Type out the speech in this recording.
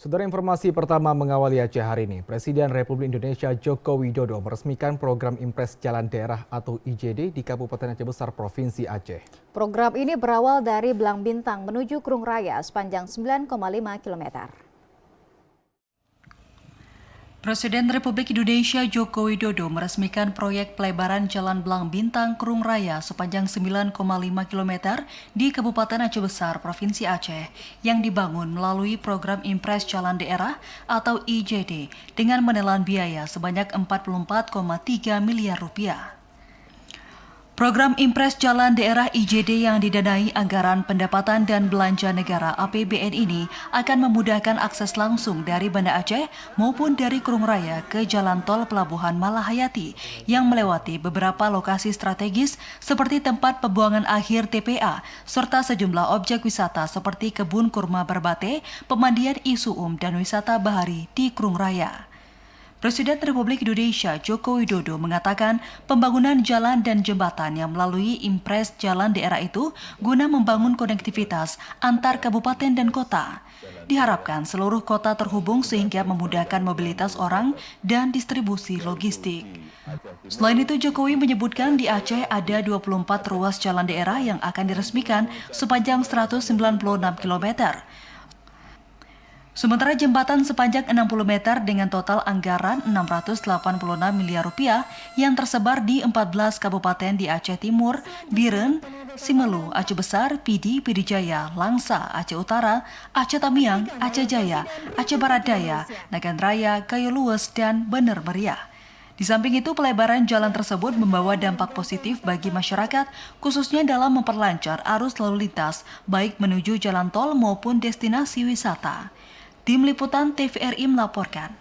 Saudara, informasi pertama mengawali Aceh hari ini. Presiden Republik Indonesia Joko Widodo meresmikan program Impres Jalan Daerah atau IJD di Kabupaten Aceh Besar, Provinsi Aceh. Program ini berawal dari Belang Bintang menuju Krung Raya sepanjang 9,5 km. Presiden Republik Indonesia Joko Widodo meresmikan proyek pelebaran Jalan Belang Bintang Krung Raya sepanjang 9,5 km di Kabupaten Aceh Besar, Provinsi Aceh, yang dibangun melalui program Impres Jalan Daerah atau IJD dengan menelan biaya sebanyak 44,3 miliar rupiah. Program Impres Jalan Daerah IJD yang didanai Anggaran Pendapatan dan Belanja Negara APBN ini akan memudahkan akses langsung dari Banda Aceh maupun dari Krung Raya ke Jalan Tol Pelabuhan Malahayati yang melewati beberapa lokasi strategis seperti tempat pembuangan akhir TPA serta sejumlah objek wisata seperti Kebun Kurma Berbate, Pemandian Isuum dan wisata bahari di Krung Raya. Presiden Republik Indonesia Joko Widodo mengatakan pembangunan jalan dan jembatan yang melalui Impres Jalan Daerah itu guna membangun konektivitas antar kabupaten dan kota. Diharapkan seluruh kota terhubung sehingga memudahkan mobilitas orang dan distribusi logistik. Selain itu, Jokowi menyebutkan di Aceh ada 24 ruas jalan daerah yang akan diresmikan sepanjang 196 km. Sementara jembatan sepanjang 60 meter dengan total anggaran 686 miliar rupiah yang tersebar di 14 kabupaten di Aceh Timur, Biren, Simelu, Aceh Besar, Pidi, Pidijaya, Langsa, Aceh Utara, Aceh Tamiang, Aceh Jaya, Aceh Barat Daya, Nagan Raya, Kayu Lues, dan Bener Meriah. Di samping itu, pelebaran jalan tersebut membawa dampak positif bagi masyarakat, khususnya dalam memperlancar arus lalu lintas, baik menuju jalan tol maupun destinasi wisata. Tim Liputan TVRI melaporkan.